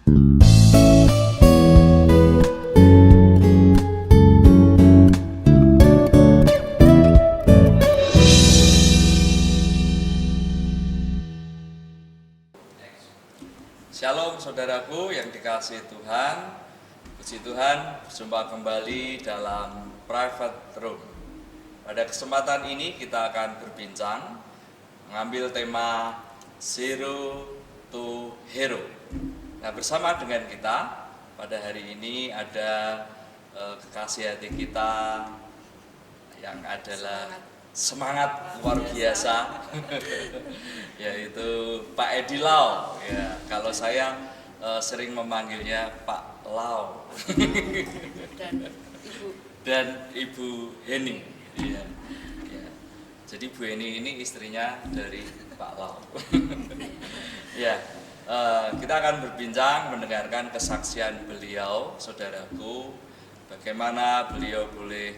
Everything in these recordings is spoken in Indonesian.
Shalom saudaraku yang dikasihi Tuhan. Puji Tuhan, berjumpa kembali dalam Private Room. Pada kesempatan ini kita akan berbincang mengambil tema Zero to Hero. Nah, bersama dengan kita pada hari ini ada kekasih hati kita yang adalah semangat luar biasa yaitu Pak Edi Lau ya. Kalau saya sering memanggilnya Pak Lau dan Ibu Heni ya. Ya. Jadi Bu Heni ini istrinya dari Pak Lau ya. Kita akan berbincang mendengarkan kesaksian beliau, saudaraku, bagaimana beliau boleh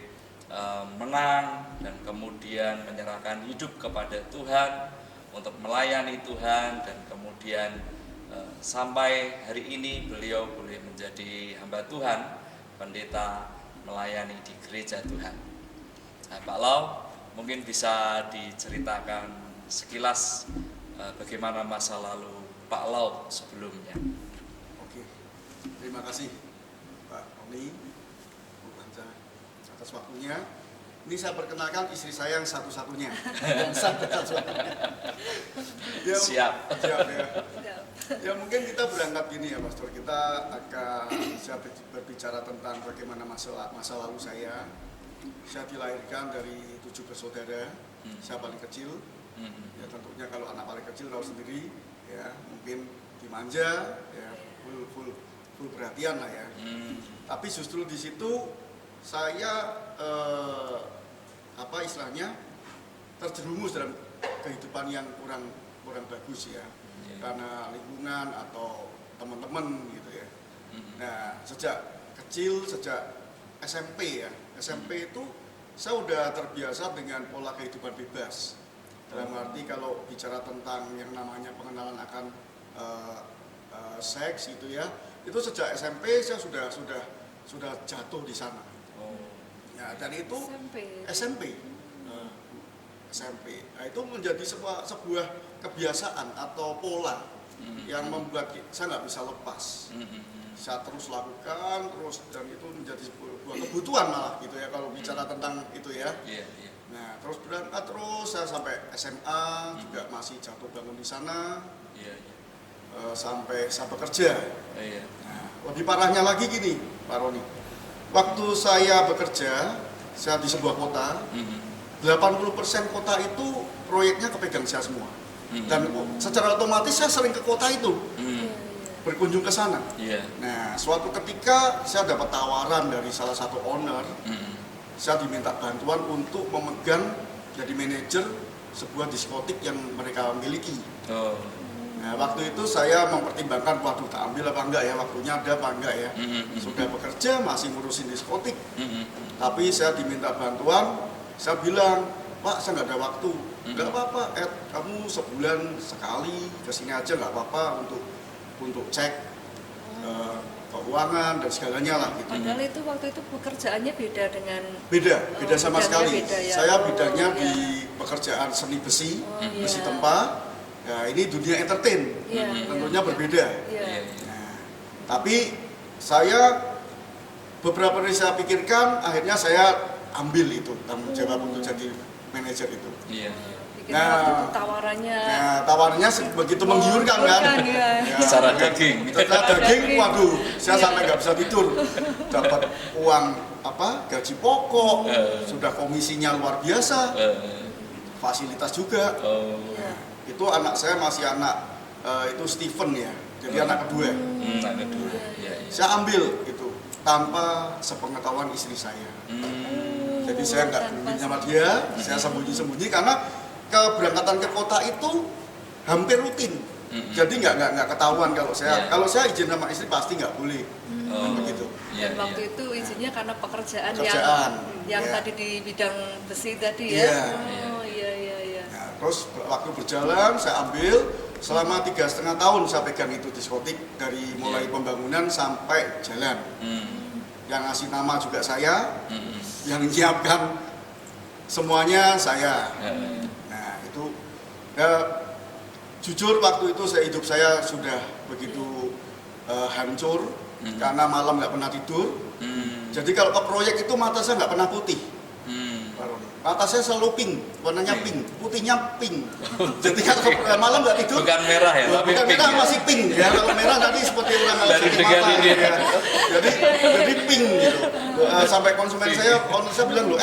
menang dan kemudian menyerahkan hidup kepada Tuhan untuk melayani Tuhan, dan kemudian sampai hari ini beliau boleh menjadi hamba Tuhan, pendeta melayani di gereja Tuhan. Nah, Pak Lau, mungkin bisa diceritakan sekilas bagaimana masa lalu Pak Lau sebelumnya. Oke, terima kasih Pak Oni atas waktunya. Ini saya perkenalkan istri saya yang satu-satunya. Ya, Siap. Siap ya. Ya mungkin kita berangkat gini ya Pastor. Kita akan berbicara tentang bagaimana masa lalu saya. Saya dilahirkan dari 7 bersaudara. Saya paling kecil. Ya tentunya kalau anak paling kecil tahu sendiri ya, mungkin dimanja ya, full perhatian lah ya. Tapi justru di situ saya istilahnya terjerumus dalam kehidupan yang kurang bagus ya, karena lingkungan atau teman-teman gitu ya. Nah, sejak kecil, sejak SMP ya, SMP itu saya udah terbiasa dengan pola kehidupan bebas. Dalam arti kalau bicara tentang yang namanya pengenalan akan seks gitu ya, itu sejak SMP saya sudah jatuh di sana. Ya, dan itu SMP. Nah, itu menjadi sebuah kebiasaan atau pola yang membuat saya nggak bisa lepas. Saya terus lakukan, dan itu menjadi sebuah kebutuhan malah gitu ya kalau bicara tentang itu ya. Nah, terus berangkat terus saya sampai SMA juga masih jatuh bangun di sana. Sampai saya bekerja. Nah, lebih parahnya lagi gini, Pak Roni. Waktu saya bekerja, saya di sebuah kota, 80% kota itu proyeknya kepegang saya semua. Dan secara otomatis saya sering ke kota itu, berkunjung ke sana. Nah, suatu ketika saya dapat tawaran dari salah satu owner, saya diminta bantuan untuk memegang jadi manajer sebuah diskotik yang mereka miliki. Nah, waktu itu saya mempertimbangkan, waduh tak ambil apa enggak ya, waktunya ada apa enggak ya. Sudah bekerja, masih ngurusin diskotik. Tapi saya diminta bantuan, saya bilang, Pak saya nggak ada waktu. Nggak apa-apa, kamu sebulan sekali kesini aja nggak apa-apa untuk cek keuangan dan segalanya lah gitu. Padahal itu waktu itu pekerjaannya beda dengan... Beda sama sekali. Beda, ya? Saya bidangnya di pekerjaan seni besi, besi tempa. Ya, ini dunia entertain, tentunya berbeda. Nah, tapi saya beberapa kali saya pikirkan, akhirnya saya ambil itu tanggung jawab untuk jadi manajer itu. Nah, tawarannya begitu menggiurkan kan? Secara daging. Secara daging, waduh, saya sampai nggak bisa tidur. Dapat uang gaji pokok, sudah komisinya luar biasa, fasilitas juga. Itu anak saya masih itu Steven ya, jadi anak kedua. Saya ambil itu tanpa sepengetahuan istri saya. Jadi saya nggak berunding sama dia, saya sembunyi-sembunyi karena keberangkatan ke kota itu hampir rutin. Jadi nggak ketahuan kalau saya izin sama istri pasti nggak boleh. Begitu. Dan waktu itu izinnya karena pekerjaan yang tadi di bidang besi tadi ya. Terus waktu berjalan saya ambil, selama 3,5 tahun saya pegang itu diskotik dari mulai pembangunan sampai jalan. Yang ngasih nama juga saya, yang menyiapkan semuanya saya. Nah itu jujur waktu itu hidup saya sudah begitu hancur karena malam nggak pernah tidur. Jadi kalau ke proyek itu mata saya nggak pernah putih. Mata saya selalu pink, warnanya pink, putihnya pink. Jadi kalau malam nggak tidur. Bukan merah ya, tapi bukan pink merah, ya? masih pink ya. Kalau merah nanti seperti orang Dari sakit dekat mata. ini. Ya. Jadi pink gitu. Sampai konsumen saya bilang loh,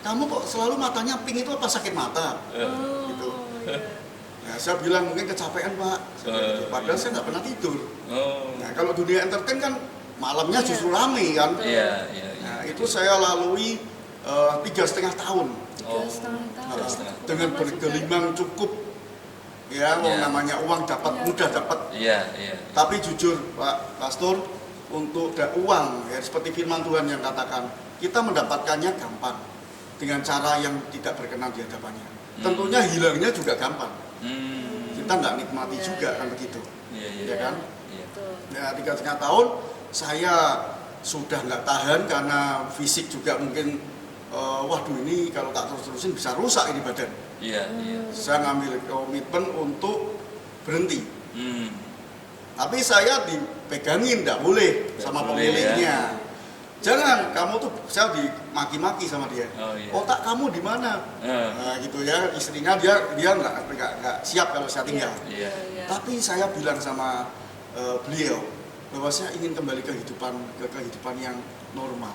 kamu kok selalu matanya pink itu apa sakit mata? Gitu. Nah, saya bilang mungkin kecapean Pak. Padahal saya nggak pernah tidur. Nah, kalau dunia entertain kan malamnya justru rame kan. Iya. Nah, itu saya lalui 3,5 tahun. 3,5 tahun. Dengan bergelimang cukup. Ya, namanya uang mudah dapat. Iya. Tapi jujur Pak Pastor, untuk uang ya seperti firman Tuhan yang katakan, kita mendapatkannya gampang dengan cara yang tidak berkenan di hadapannya. Tentunya hilangnya juga gampang. Kita nggak nikmati juga kan begitu. Ya kan? Ya 3,5 tahun saya sudah nggak tahan karena fisik juga mungkin waduh ini kalau tak terus-terusin bisa rusak ini badan. Iya. Saya ngambil komitmen untuk berhenti. Tapi saya dipegangin, nggak boleh sama pemiliknya. Jangan, kamu tuh, saya dimaki-maki sama dia. Otak kamu di mana? Nah, gitu ya, istrinya dia nggak siap kalau saya tinggal. Tapi saya bilang sama beliau bahwa saya ingin kembali ke kehidupan yang normal.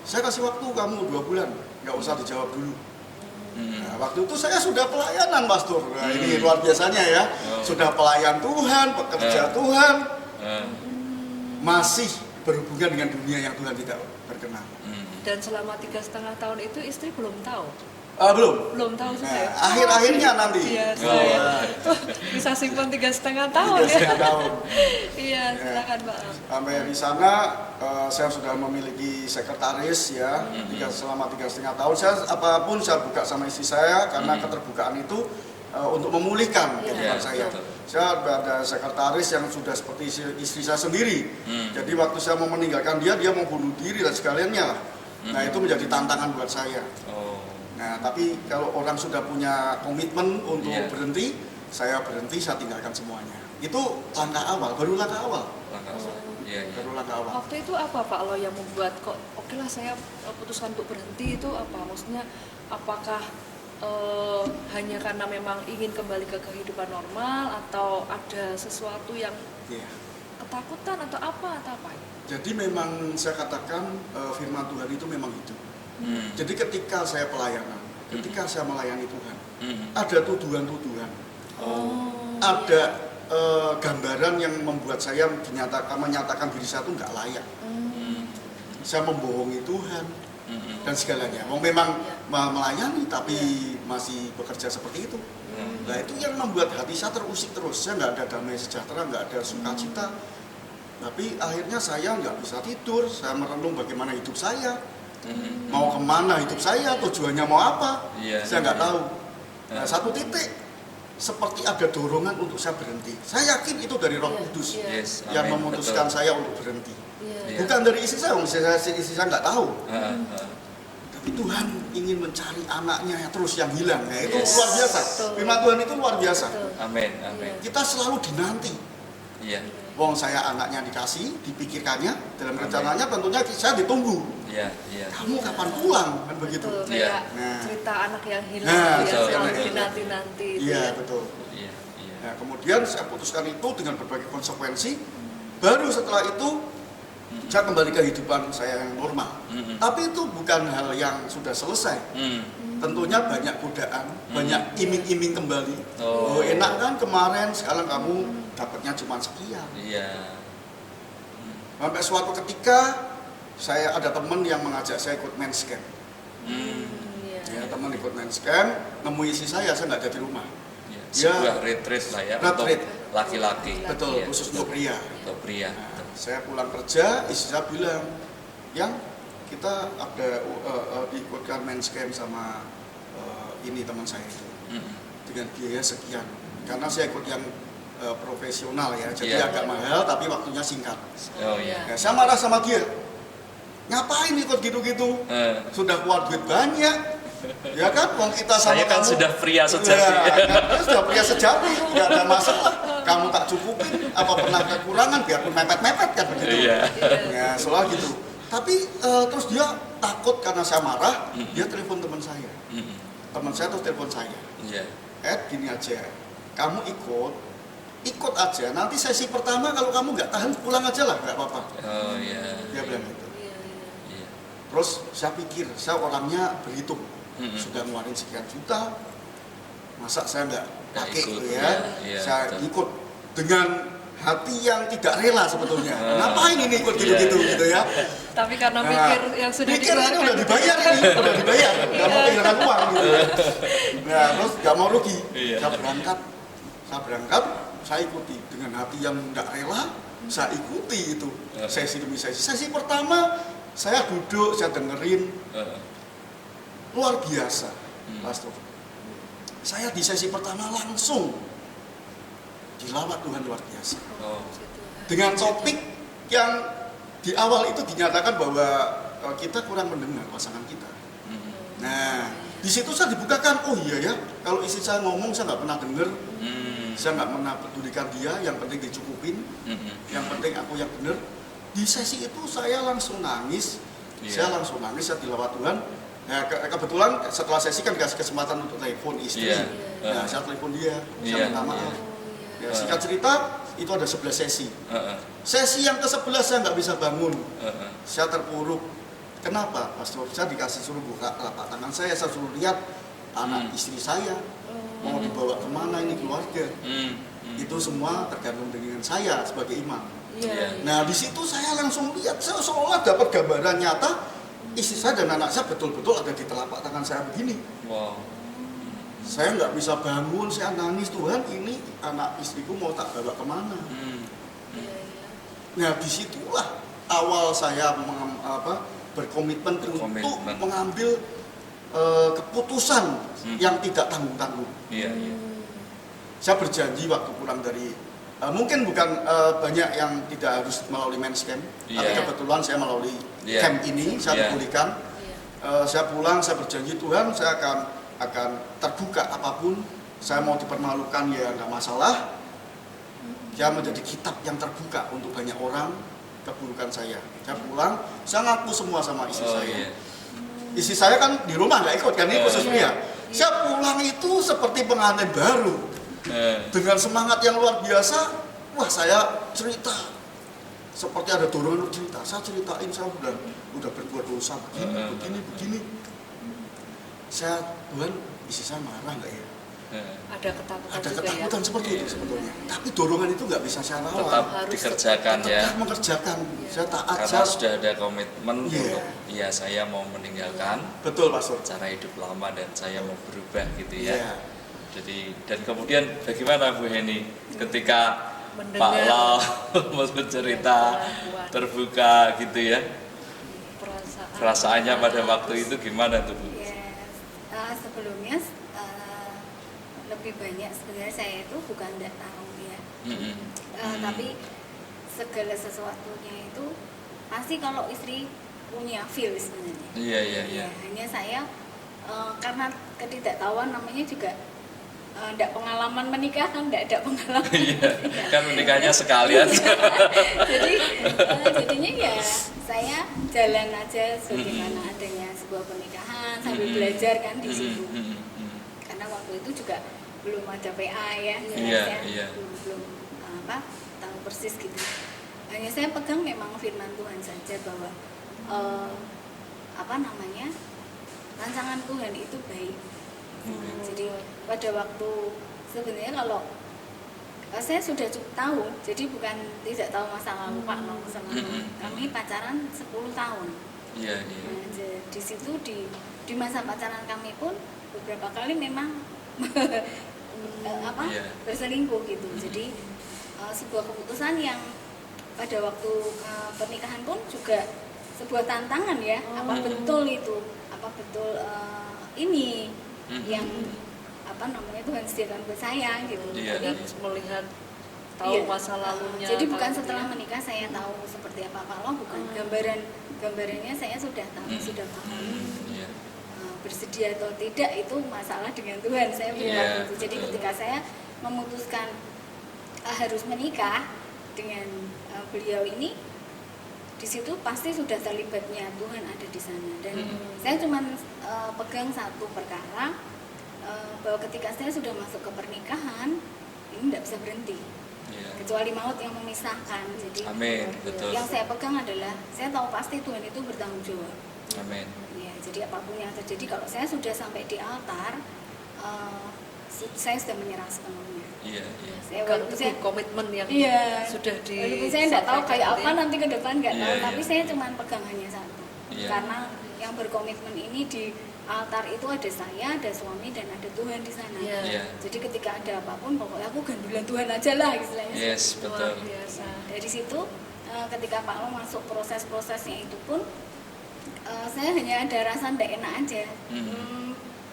Saya kasih waktu kamu 2 bulan, nggak usah dijawab dulu. Nah, waktu itu saya sudah pelayanan Pastor. Nah, ini luar biasanya ya. Sudah pelayan Tuhan, pekerja Tuhan. Masih berhubungan dengan dunia yang Tuhan tidak berkenan. Dan selama 3,5 tahun itu istri belum tahu. Belum Tahu juga. Nah, akhir-akhirnya nanti. Biasa ya. Bisa simpan 3,5 tahun ya. 3,5 tahun. Iya, silakan Pak. Sampai di sana saya sudah memiliki sekretaris ya. Selama 3,5 tahun apapun saya buka sama istri saya karena keterbukaan itu untuk memulihkan kehidupan saya. Saya ada sekretaris yang sudah seperti istri saya sendiri. Jadi waktu saya mau meninggalkan dia mau bunuh diri dan sekaliannya lah. Nah itu menjadi tantangan buat saya. Nah tapi kalau orang sudah punya komitmen untuk berhenti, saya berhenti, saya tinggalkan semuanya. Itu langkah awal, baru langkah awal. Baru langkah awal. Waktu itu apa Pak lo yang membuat kok oke lah saya putuskan untuk berhenti itu apa? Maksudnya apakah hanya karena memang ingin kembali ke kehidupan normal atau ada sesuatu yang ketakutan atau apa? Jadi memang saya katakan firman Tuhan itu memang hidup. Jadi ketika saya pelayanan, ketika saya melayani Tuhan, ada tuduhan-tuduhan, ada gambaran yang membuat saya menyatakan diri saya itu nggak layak. Saya membohongi Tuhan dan segalanya. Memang melayani tapi masih bekerja seperti itu. Nah itu yang membuat hati saya terusik terus. Saya nggak ada damai sejahtera, nggak ada sukacita. Tapi akhirnya saya nggak bisa tidur. Saya merenung bagaimana hidup saya. Mau kemana hidup saya, tujuannya mau apa, saya nggak tahu. Nah, satu titik seperti ada dorongan untuk saya berhenti. Saya yakin itu dari Roh Kudus yang memutuskan saya untuk berhenti. Bukan dari istri saya, istri saya nggak tahu. Tapi Tuhan ingin mencari anaknya terus yang hilang. Nah, itu luar biasa. Firman Tuhan itu luar biasa. Amin. Kita selalu dinanti. Wong saya anaknya dikasih, dipikirkannya, dalam rencananya tentunya saya ditunggu. Kamu kapan pulang? Kan begitu. Kayak cerita anak yang hilang yang selalu dinanti-nanti. Iya, betul. Nah, kemudian saya putuskan itu dengan berbagai konsekuensi. Baru setelah itu saya kembali ke kehidupan saya yang normal. Tapi itu bukan hal yang sudah selesai. Tentunya banyak godaan, banyak iming-iming kembali. Oh enak kan kemarin, sekarang kamu dapatnya cuma sekian. Sampai suatu ketika saya ada teman yang mengajak saya ikut men's camp. Teman ikut men's camp, nemui istri saya nggak ada di rumah. Sebuah retreat lah ya, untuk laki-laki. Betul, khusus untuk pria. Nah, saya pulang kerja, istri saya bilang, yang kita ada diikutkan men's camp sama ini teman saya itu dengan biaya sekian. karena saya ikut yang profesional ya, jadi Iya. agak mahal tapi waktunya singkat. Oh iya. Nah, saya marah sama dia, ngapain ikut gitu-gitu, sudah keluar duit banyak, ya kan, uang kita sama Saya kan kamu. sudah pria sejati. Ya, kan, sudah pria sejati, nggak ada masalah. Kamu tak cukupin, apa pernah kekurangan, biarpun mepet-mepet kan begitu. Iya. Ya, soal gitu. Tapi terus dia takut karena saya marah, dia telepon teman saya. Teman saya terus telepon saya. Iya. Gini aja, kamu ikut aja. Nanti sesi pertama kalau kamu nggak tahan pulang aja lah, nggak apa-apa. Oh iya. Dia bilang gitu. Iya. Terus saya pikir, saya orangnya berhitung, sudah ngeluarin sekian juta, masa saya nggak pakai ikut, gitu ya? iya, Saya betul. ikut dengan hati yang tidak rela sebetulnya. Ah. Ngapain ini ikut gitu-gitu Iya, iya. gitu ya? Tapi karena Nah, mikir yang sudah mikir ini dikeluarkan udah dibayar ini, udah dibayar, nggak mau kehilangan uang gitu. Nah, terus nggak mau rugi. Iya. Saya berangkat, saya ikuti dengan hati yang nggak rela, saya ikuti itu sesi demi sesi. Sesi pertama saya duduk, saya dengerin, luar biasa, Pastor. Saya di sesi pertama langsung dilawat Tuhan luar biasa. Oh. Dengan topik yang di awal itu dinyatakan bahwa kita kurang mendengar pasangan kita. Nah, di situ saya dibukakan, oh iya ya, kalau istri saya ngomong saya nggak pernah dengar, saya nggak pernah pedulikan dia, yang penting dicukupin, yang penting aku yang benar. Di sesi itu saya langsung nangis, saya dilawat Tuhan. Nah, kebetulan setelah sesi kan dikasih kesempatan untuk telepon istri. Iya. Nah, saya telepon dia, Iya, saya minta maaf. iya. Ya, singkat cerita, itu ada 11 sesi. Sesi yang ke-11 saya nggak bisa bangun. Saya terpuruk. Kenapa, Pastor? Saya dikasih suruh buka telapak tangan saya suruh lihat anak istri saya. Mau dibawa kemana ini keluarga. Itu semua tergantung dengan saya sebagai imam. Iya. Nah, di situ saya langsung lihat, saya seolah dapat gambaran nyata, istri saya dan anak saya betul-betul ada di telapak tangan saya begini. Wow. Saya nggak bisa bangun, saya nangis, Tuhan ini anak istriku mau tak bawa kemana. Nah, disitulah awal saya berkomitmen untuk mengambil keputusan yang tidak tanggung-tanggung. Iya, iya. Saya berjanji waktu pulang dari, mungkin bukan banyak yang tidak harus melalui men's camp, tapi Iya. kebetulan saya melalui Iya. camp ini, saya Iya. dipulihkan. Saya pulang, saya berjanji Tuhan, saya akan terbuka apapun, saya mau dipermalukan ya nggak masalah. Saya menjadi kitab yang terbuka untuk banyak orang keburukan saya. Saya pulang, saya ngaku semua sama istri saya. Iya. Istri saya kan di rumah nggak ikut kan, ini khusus dia. Saya pulang itu seperti pengantin baru dengan semangat yang luar biasa. Wah, saya cerita seperti ada dorongan untuk cerita. Saya ceritain saya udah berbuat dosa begini. Tuhan, istri saya marah nggak ya? Ada ketakutan Ada juga ketakutan ya. seperti itu sebetulnya. Tapi dorongan itu nggak bisa saya lawan. Tetap Harus dikerjakan ya. Tetap mengerjakan. Saya taat. Karena sudah ada komitmen Iya. untuk ya saya mau meninggalkan Betul, Pastor. cara hidup lama dan saya mau berubah gitu ya. Iya. Jadi dan kemudian bagaimana Bu Heni ketika Mendengar. Pak Lau mau bercerita terbuka gitu ya, perasaannya pada waktu itu gimana tuh Bu? Yes. Sebelumnya lebih banyak sebenarnya saya itu bukan tidak tahu ya, tapi segala sesuatunya itu pasti kalau istri punya feel sebenarnya. Iya. Ya, hanya saya karena ketidaktahuan namanya juga tidak pengalaman menikah kan, tidak ada pengalaman. Iya, kan menikahnya sekali aja. Jadi jadinya ya saya jalan aja sebagaimana adanya sebuah pernikahan sambil belajar kan di situ. Karena waktu itu juga belum ada PA ya, Iya. belum tahu persis gitu. Hanya saya pegang memang firman Tuhan saja bahwa rancangan Tuhan itu baik. Jadi pada waktu sebenarnya kalau saya sudah cukup tahu, jadi bukan tidak tahu masa lalu Pak, masa lalu. Kami pacaran 10 tahun. Iya. Nah, di situ di masa pacaran kami pun beberapa kali memang berselingkuh gitu. Jadi sebuah keputusan yang pada waktu pernikahan pun juga sebuah tantangan ya. Apa betul itu? Apa betul ini yang Tuhan sediakan buat saya gitu. Iya. Jadi melihat tahu Iya. masa lalunya. Jadi bukan tahu setelah dia. menikah saya tahu seperti apa Pak Lo, bukan. Gambarannya saya sudah tahu, sudah paham. Iya. Bersedia atau tidak itu masalah dengan Tuhan, saya bukan Iya, itu. Jadi betul. ketika saya memutuskan harus menikah dengan beliau ini, di situ pasti sudah terlibatnya Tuhan ada di sana. Dan saya cuma pegang satu perkara, bahwa ketika saya sudah masuk ke pernikahan ini tidak bisa berhenti, Iya. kecuali maut yang memisahkan. Jadi Amin, betul. yang saya pegang adalah saya tahu pasti Tuhan itu bertanggung jawab. Amin. Ya, jadi apapun yang terjadi, kalau saya sudah sampai di altar, saya sudah menyerah sepenuhnya. Iya, iya. Saya Bukan walaupun teguh saya- komitmen yang Iya. sudah di. Walaupun saya tidak tahu kayak apa nanti ke depan, nggak Iya, tahu, iya. tapi saya cuma pegang hanya satu. Iya. Karena yang berkomitmen ini di altar itu ada saya, ada suami, dan ada Tuhan di sana. Iya. Iya. Jadi ketika ada apapun, pokoknya aku gandulan Tuhan aja lah istilahnya. Yes, betul. Luar biasa. Dari situ ketika Pak Lo masuk proses-prosesnya itu pun saya hanya ada rasa tidak enak aja,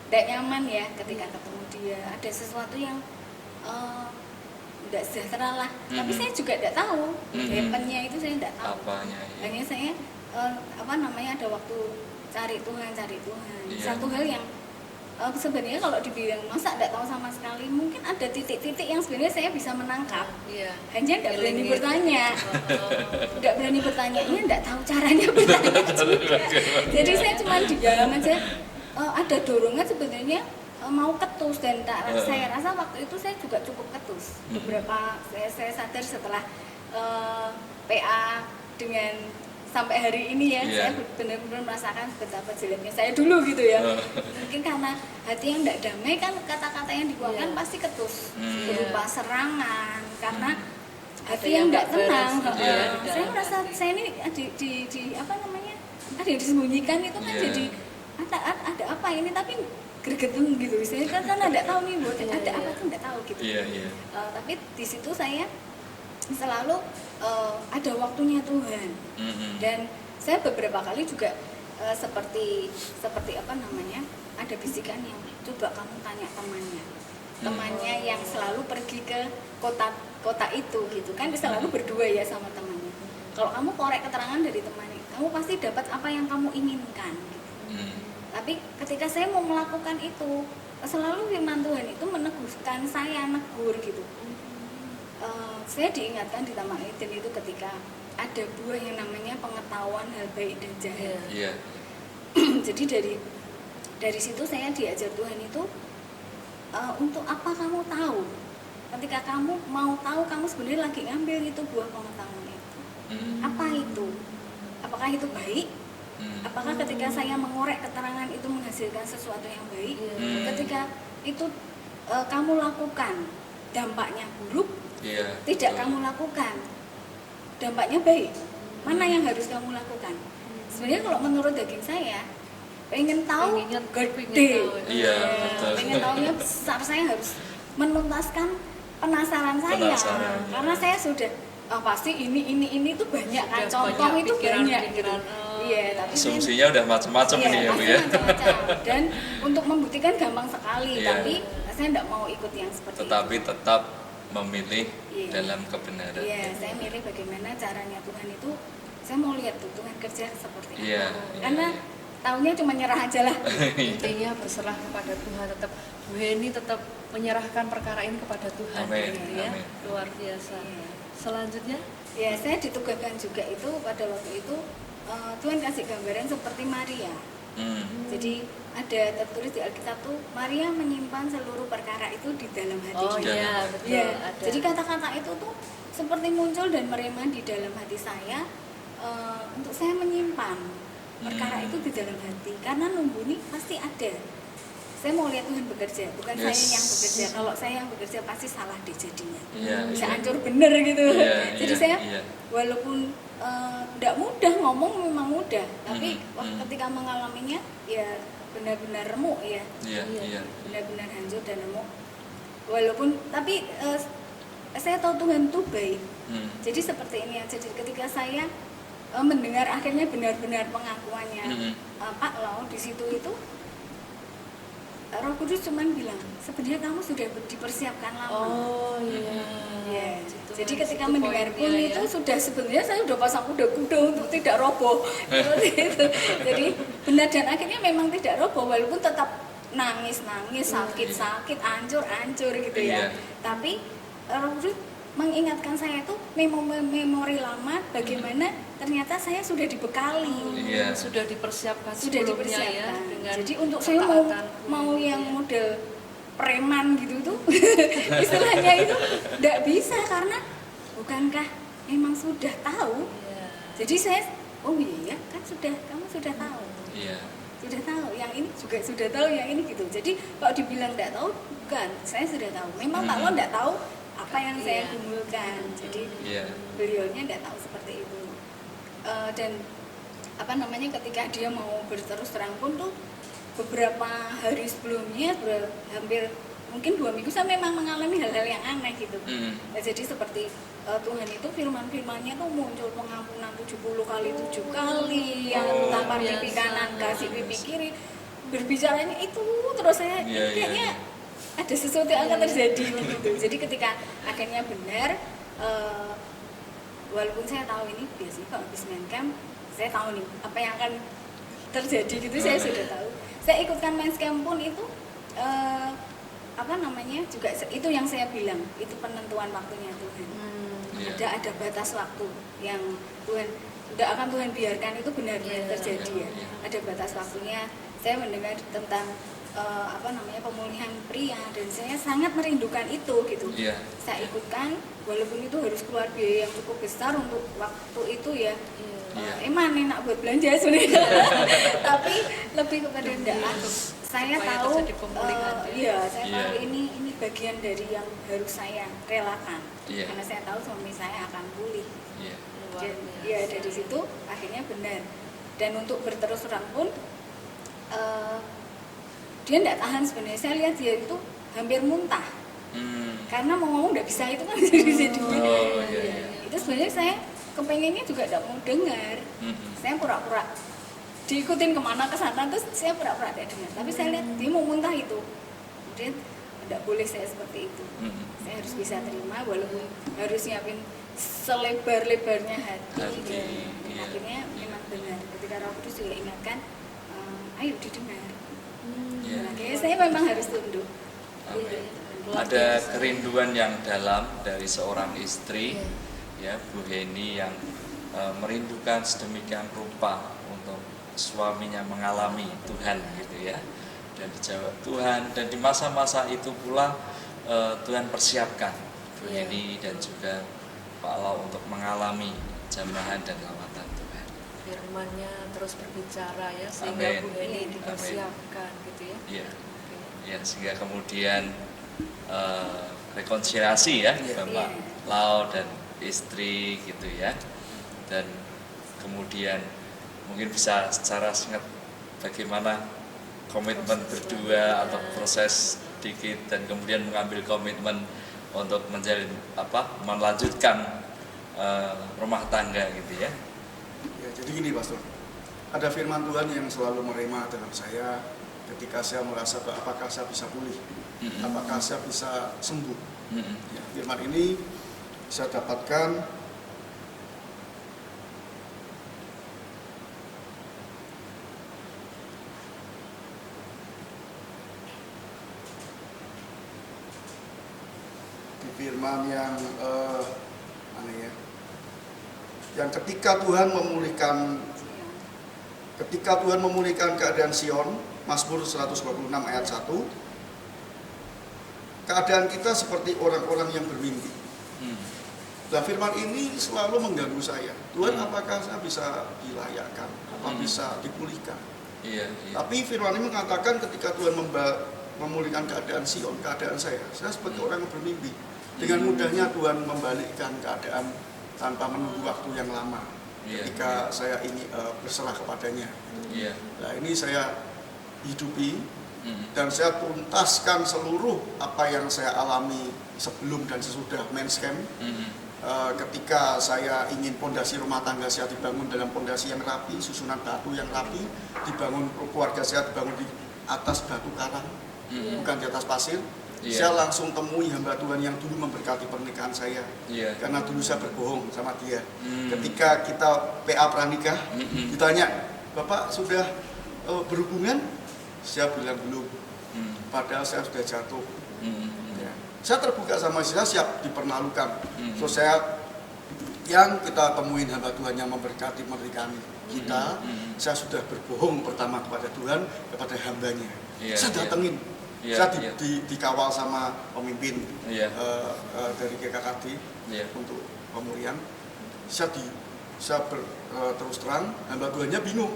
tidak nyaman ya ketika ketemu dia, ada sesuatu yang tidak sejahtera lah. Tapi saya juga tidak tahu happennya itu, saya tidak tahu. Apanya? Iya. Hanya saya ada waktu cari Tuhan. Iya. Satu hal yang sebenarnya kalau dibilang masa tidak tahu sama sekali, mungkin ada titik-titik yang sebenarnya saya bisa menangkap. Iya. Hanya tidak berani Feeling bertanya. Oh. Tidak berani bertanyanya, tidak tahu caranya bertanya juga. Jadi saya cuma diam aja. Ada dorongan sebenarnya mau ketus, dan saya rasa waktu itu saya juga cukup ketus. Beberapa saya sadar setelah PA dengan sampai hari ini ya, Iya. saya benar-benar merasakan betapa jeleknya saya dulu gitu ya. Mungkin karena hati yang tidak damai kan, kata-kata yang dikeluarkan Iya. pasti ketus, Hmm. berupa serangan, karena hati Ada yang yang tidak nggak tenang. beres. Iya. Saya merasa saya ini di ada yang disembunyikan itu kan. Iya. Jadi ada apa ini, tapi gregetan gitu. Saya kan tidak tahu nih buat Iya, ada iya. apa tuh tidak tahu gitu. Iya, iya. Tapi di situ saya selalu ada waktunya Tuhan. Dan saya beberapa kali juga seperti ada bisikan yang coba kamu tanya temannya yang selalu pergi ke kota itu gitu kan, dia selalu berdua ya sama temannya. Kalau kamu korek keterangan dari temannya, kamu pasti dapat apa yang kamu inginkan gitu. Tapi ketika saya mau melakukan itu, selalu firman Tuhan itu meneguhkan saya, negur gitu. Saya diingatkan di Taman Eden itu ketika ada buah yang namanya pengetahuan hal baik dan jahat. Iya. Jadi dari situ saya diajar Tuhan itu, untuk apa kamu tahu? Ketika kamu mau tahu, kamu sebenarnya lagi ngambil itu buah pengetahuan itu. Apa itu? Apakah itu baik? Apakah ketika saya mengorek keterangan itu menghasilkan sesuatu yang baik? Ketika itu kamu lakukan, dampaknya buruk? Iya. Tidak betul. kamu lakukan, dampaknya baik. Mana yang harus kamu lakukan? Sebenarnya kalau menurut daging saya, pengen tahu Pengennya gede. tahu. Iya, betul. Pengen tahunya besar, saya harus menuntaskan penasaran saya. Penasaran. Karena saya sudah pasti ini tuh banyak kan, Sudah contoh banyak itu banyak gitu. pikiran-pikiran. Iya, tapi saya Asumsinya udah macam-macam iya, nih ya, Bu pasti ya. macam-macam. Dan untuk membuktikan gampang sekali, Iya. tapi saya tidak mau ikut yang seperti Tetapi itu. tetap memilih Iya. dalam kebenaran. Iya, saya milih bagaimana caranya Tuhan itu. Saya mau lihat tuh Tuhan kerja seperti apa. Iya. Karena taunya cuma nyerah aja lah. Intinya berserah kepada Tuhan, tetap Bu Heni tetap menyerahkan perkara ini kepada Tuhan. Amin, gitu ya. amin. Luar biasa. Iya. Selanjutnya Ya, saya ditugaskan juga itu pada waktu itu Tuhan kasih gambaran seperti Maria. Jadi ada tertulis di Alkitab tuh, Maria menyimpan seluruh perkara itu di dalam hati oh dia. iya betul Ya, ada. jadi kata-kata itu tuh seperti muncul dan merema di dalam hati saya, untuk saya menyimpan perkara itu di dalam hati, karena nunggu ini pasti ada. Saya mau lihat Tuhan bekerja, bukan Yes. saya yang bekerja. Kalau saya yang bekerja pasti salah deh jadinya. Iya, Bisa iya. hancur bener gitu. Iya, Jadi iya, saya iya. walaupun tidak mudah ngomong, memang mudah, tapi Mhm. ketika mengalaminya ya benar-benar remuk ya, Iya, iya. benar-benar hancur dan remuk. Walaupun tapi saya tahu Tuhan itu baik. Jadi seperti ini aja. Jadi ketika saya mendengar akhirnya benar-benar pengakuannya Pak Lau di situ itu, Roh Kudus cuman bilang sebenarnya kamu sudah dipersiapkan lama. Oh iya. Ya, Situ jadi kan, ketika situ mendengar pun poinnya, itu ya. sudah sebenarnya saya sudah pasang kuda-kuda untuk tidak roboh. Seperti itu. Jadi benar, dan akhirnya memang tidak roboh walaupun tetap nangis-nangis, sakit-sakit, ancur-ancur gitu ya. Iya. Tapi Roh Kudus mengingatkan saya itu memori lama bagaimana ternyata saya sudah dibekali. Iya. Sudah dipersiapkan Sudah sebelumnya ya dipersiapkan. dengan Jadi untuk saya mau ketaatan. yang model preman gitu tuh istilahnya itu tidak bisa, karena bukankah memang sudah tahu. Iya. Jadi saya oh iya kan kamu sudah tahu, Iya. sudah tahu yang ini juga sudah tahu yang ini gitu. Jadi kalau dibilang tidak tahu, bukan, saya sudah tahu. Memang Pak Lo tidak tahu apa yang saya Iya. gumulkan. Jadi Iya. beliaunya tidak tahu seperti itu. Dan apa namanya, ketika dia mau berterus terang pun tuh beberapa hari sebelumnya, hampir mungkin 2 minggu, saya memang mengalami hal-hal yang aneh gitu. Nah, jadi seperti Tuhan itu firman-firmannya tuh muncul pengampunan 70 kali 7 kali, yang Oh, tampar biasa, pipi kanan kasih luar pipi biasa. kiri, berbicaranya itu terus saya Iya, iya, kayaknya iya. ada sesuatu yang akan terjadi gitu. Jadi ketika akhirnya benar, walaupun saya tahu ini biasanya kalau habis main camp, saya tahu nih apa yang akan terjadi gitu, saya sudah tahu. Saya ikutkan main camp pun itu apa namanya juga itu yang saya bilang, itu penentuan waktunya Tuhan. Iya. Ada batas waktu yang Tuhan tidak akan Tuhan biarkan itu benar-benar Iya. terjadi ya. Iya. Ada batas waktunya. Saya mendengar tentang apa namanya pemulihan pria, dan saya sangat merindukan itu gitu. Iya. Saya ikutkan walaupun itu harus keluar biaya yang cukup besar untuk waktu itu ya. Iya. Emang enak buat belanja sebenarnya. Tapi lebih kepada enggak. Saya supaya tahu terjadi pemulihan, iya, saya Iya. tahu ini bagian dari yang harus saya relakan. Iya. Karena saya tahu suami saya akan pulih. Iya. Luar Dan biasa. ya dari situ akhirnya benar. Dan untuk berterus terang pun dia tidak tahan sebenarnya. Saya lihat dia itu hampir muntah. Karena mau ngomong nggak bisa, itu kan jadi Oh, iya, iya. itu sebenarnya saya kepengennya juga tidak mau dengar. Saya pura-pura diikutin kemana ke sana, terus saya pura-pura tidak dengar. Tapi saya lihat dia mau muntah itu, kemudian tidak boleh saya seperti itu. Saya harus bisa terima walaupun harus nyiapin selebar-lebarnya hati. Hati, Dan iya. akhirnya memang benar ketika Roh Kudus juga ingatkan, ayo didengar. Iya. Dan akhirnya saya memang harus tunduk. Amin. Luar Ada biasa. kerinduan yang dalam dari seorang istri, Iya. ya Bu Heni, yang merindukan sedemikian rupa untuk suaminya mengalami Tuhan gitu ya, dan dijawab Tuhan, dan di masa-masa itu pula Tuhan persiapkan Bu Iya. Heni dan juga Pak Lau untuk mengalami jamahan dan lawatan Tuhan. Firman-Nya terus berbicara ya, sehingga Amin. Bu Heni Amin. dipersiapkan gitu ya. Iya. Oke. Ya, sehingga kemudian rekonsiliasi ya, Iya. Bapak Iya. Lau dan istri gitu ya, dan kemudian mungkin bisa secara singkat bagaimana komitmen berdua atau proses sedikit, dan kemudian mengambil komitmen untuk menjalin melanjutkan rumah tangga gitu ya. Ya, jadi gini Pastor, ada firman Tuhan yang selalu merema dalam saya ketika saya merasa apakah saya bisa pulih, apakah saya bisa sembuh. Ya, firman ini saya dapatkan di firman yang mana ya? Yang ketika Tuhan memulihkan keadaan Sion, Mazmur 126 ayat 1, keadaan kita seperti orang-orang yang bermimpi. Nah, firman ini selalu mengganggu saya. Tuhan, apakah saya bisa dilayakkan? Apa bisa dipulihkan? Iya, iya. Tapi firman ini mengatakan ketika Tuhan memulihkan keadaan Sion, keadaan saya seperti orang yang bermimpi. Dengan mudahnya Tuhan membalikkan keadaan tanpa menunggu waktu yang lama. Iya, Ketika saya ingin berserah kepadanya. Iya. Nah, ini saya hidupi dan saya tuntaskan seluruh apa yang saya alami sebelum dan sesudah men's camp. Ketika saya ingin pondasi rumah tangga saya dibangun dalam pondasi yang rapi, susunan batu yang rapi, dibangun keluarga saya dibangun di atas batu karang, bukan di atas pasir. Iya. Saya langsung temui hamba Tuhan yang dulu memberkati pernikahan saya. Iya. Karena dulu saya berbohong sama dia. Hmm. Ketika kita PA pranikah, Mm-mm. ditanya, Bapak sudah berhubungan? Saya bilang belum. Padahal saya sudah jatuh. Ya. Saya terbuka sama saya, siap dipermalukan. So kita temuin hamba Tuhan yang memberkati pernikahan kita. Saya sudah berbohong pertama kepada Tuhan, kepada hambanya. Iya, Saya datengin. Iya, Saya iya. dikawal sama pemimpin Iya. dari GKKD Iya. untuk pemulihan. Terus terang, hamba Tuhannya bingung.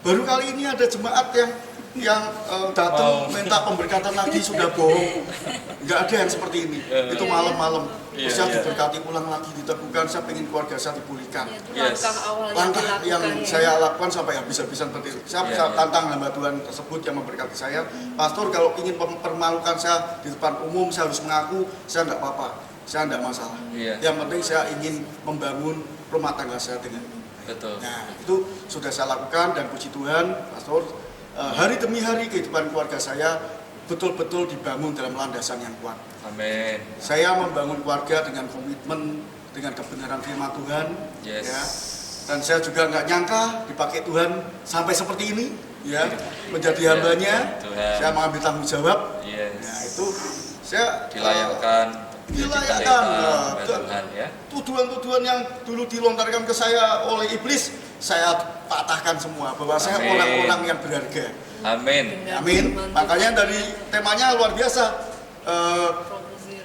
Baru kali ini ada jemaat yang datang minta pemberkatan lagi, sudah bohong. Nggak ada yang seperti ini. Itu malam-malam. Iya, Saya iya. diberkati pulang lagi, diteguhkan. Saya pengen keluarga saya dipulihkan. Ya, itu Yes. langkah awal Langkah yang dilakukan, ya. saya lakukan sampai habis-habisan seperti itu. Saya Iya, bisa iya. tantang hamba Tuhan tersebut yang memberkati saya. Pastor, kalau ingin mempermalukan saya di depan umum, saya harus mengaku, saya enggak apa-apa. Saya enggak masalah. Iya. Yang penting saya ingin membangun rumah tangga saya dengan Betul. Nah, itu sudah saya lakukan dan puji Tuhan, Pastor, hari demi hari kehidupan keluarga saya betul-betul dibangun dalam landasan yang kuat. Amin. Saya membangun keluarga dengan komitmen, dengan kebenaran firman Tuhan. Yes. Ya. Dan saya juga nggak nyangka dipakai Tuhan sampai seperti ini, ya, menjadi hambanya. Tuhan. Saya mengambil tanggung jawab. Yes. Nah, itu saya Dilayangkan. dilayangkan, oleh Tuhan ya. tuduhan-tuduhan yang dulu dilontarkan ke saya oleh iblis, saya patahkan semua bahwa saya Amin. orang-orang yang berharga. Amin. Dengan Amin. firman Makanya dari temanya luar biasa.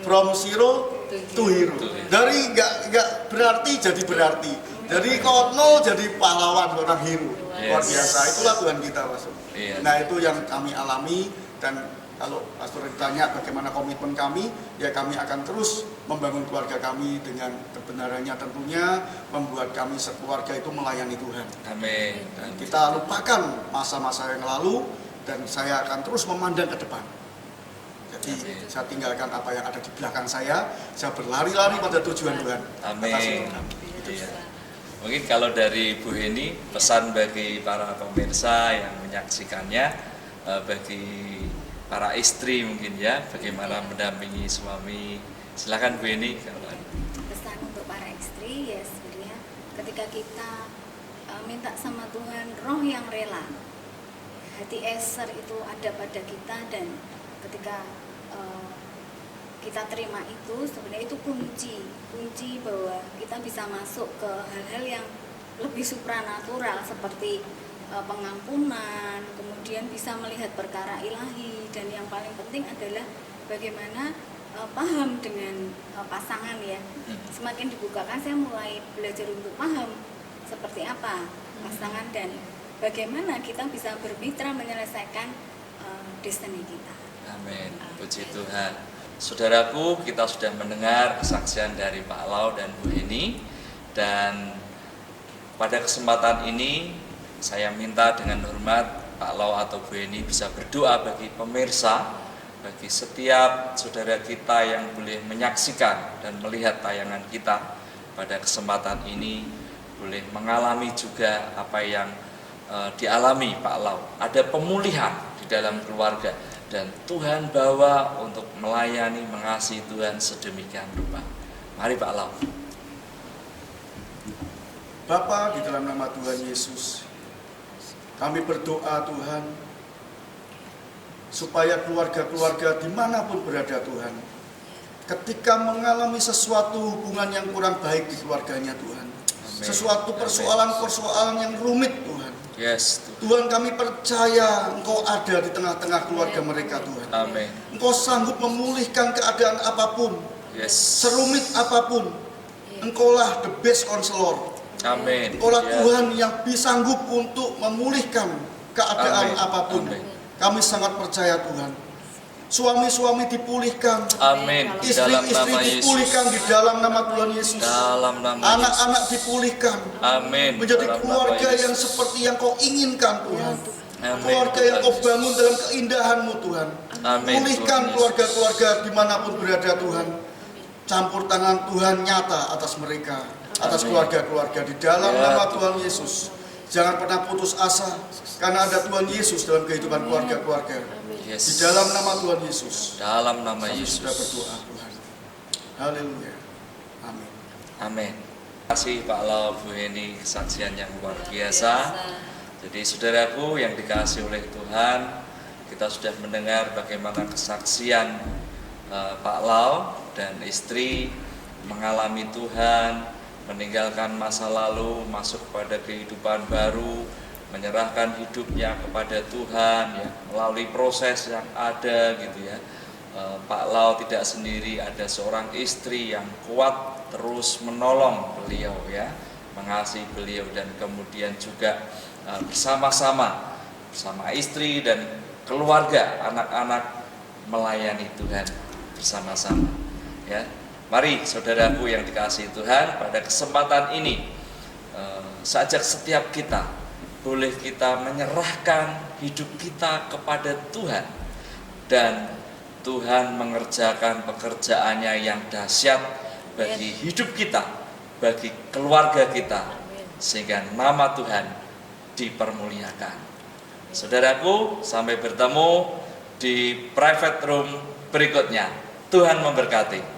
From zero to hero. Dari nggak berarti jadi berarti. Dari nol jadi pahlawan, orang hero. Luar Yes. biasa. Itulah Tuhan kita, Pastor. Iya. Nah, itu yang kami alami, dan kalau Pastor ditanya bagaimana komitmen kami, ya kami akan terus membangun keluarga kami dengan kebenarannya, tentunya membuat kami sekeluarga itu melayani Tuhan. Amin. Dan kita lupakan masa-masa yang lalu, dan saya akan terus memandang ke depan. Jadi Amin. saya tinggalkan apa yang ada di belakang saya berlari-lari pada tujuan Tuhan. Amin. Atas Tuhan. Iya. Mungkin kalau dari Bu Heni, pesan bagi para pemirsa yang menyaksikannya, bagi para istri mungkin ya, bagaimana mendampingi suami. Silakan Bu Heni. Pesan untuk para istri ya, sebenarnya ketika kita minta sama Tuhan roh yang rela, hati Esther itu ada pada kita, dan ketika kita terima itu, sebenarnya itu kunci bahwa kita bisa masuk ke hal-hal yang lebih supranatural seperti pengampunan, kemudian bisa melihat perkara ilahi, dan yang paling penting adalah bagaimana paham dengan pasangan ya. Semakin dibukakan, saya mulai belajar untuk paham seperti apa pasangan dan bagaimana kita bisa bermitra menyelesaikan destiny kita. Amin. Puji Tuhan. Saudaraku, kita sudah mendengar kesaksian dari Pak Lau dan Bu Heni, dan pada kesempatan ini saya minta dengan hormat Pak Lau atau Bu Heni bisa berdoa bagi pemirsa, bagi setiap saudara kita yang boleh menyaksikan dan melihat tayangan kita pada kesempatan ini, boleh mengalami juga apa yang dialami Pak Lau. Ada pemulihan di dalam keluarga, dan Tuhan bawa untuk melayani, mengasihi Tuhan sedemikian rupa. Mari Pak Lau. Bapa, di dalam nama Tuhan Yesus, kami berdoa Tuhan, supaya keluarga-keluarga dimanapun berada Tuhan, ketika mengalami sesuatu hubungan yang kurang baik di keluarganya Tuhan, sesuatu persoalan-persoalan yang rumit Tuhan, Yes. Tuhan, kami percaya Engkau ada di tengah-tengah keluarga mereka Tuhan. Amin. Engkau sanggup memulihkan keadaan apapun, Yes. serumit apapun. Engkaulah the best counselor. Amin. Engkaulah Ya. Tuhan yang sanggup untuk memulihkan keadaan Amin. apapun. Amin. Kami sangat percaya Tuhan. Suami-suami dipulihkan, Amin. Di dalam istri-istri nama Yesus. dipulihkan di dalam nama Tuhan Yesus. Dalam nama Anak-anak Yesus. dipulihkan, Amin. menjadi Dalam nama keluarga Yesus. yang seperti yang Kau inginkan Tuhan. Amin. Keluarga yang Kau bangun dalam keindahan-Mu Tuhan. Amin. Pulihkan Tuhan Yesus. keluarga-keluarga dimanapun berada Tuhan. Campur tangan Tuhan nyata atas mereka, atas Amin. keluarga-keluarga di dalam Ya, nama Tuhan. Tuhan Yesus. Jangan pernah putus asa karena ada Tuhan Yesus dalam kehidupan keluarga-keluarga. Amin. Yes. Di dalam nama Tuhan Yesus. Dalam nama Kami Yesus. sudah berdoa Tuhan. Haleluya. Amin. Amin. Terima kasih Pak Lau, Bu Heni, kesaksian yang luar biasa. Jadi saudaraku yang dikasihi oleh Tuhan, kita sudah mendengar bagaimana kesaksian Pak Lau dan istri mengalami Tuhan, meninggalkan masa lalu, masuk pada kehidupan baru, menyerahkan hidupnya kepada Tuhan, ya, melalui proses yang ada gitu ya. Pak Lau tidak sendiri, ada seorang istri yang kuat terus menolong beliau ya, mengasihi beliau, dan kemudian juga bersama-sama istri dan keluarga, anak-anak melayani Tuhan bersama-sama ya. Mari saudaraku yang dikasihi Tuhan, pada kesempatan ini sajak setiap kita boleh kita menyerahkan hidup kita kepada Tuhan, dan Tuhan mengerjakan pekerjaannya yang dahsyat bagi hidup kita, bagi keluarga kita, sehingga nama Tuhan dipermuliakan. Saudaraku, sampai bertemu di private room berikutnya. Tuhan memberkati.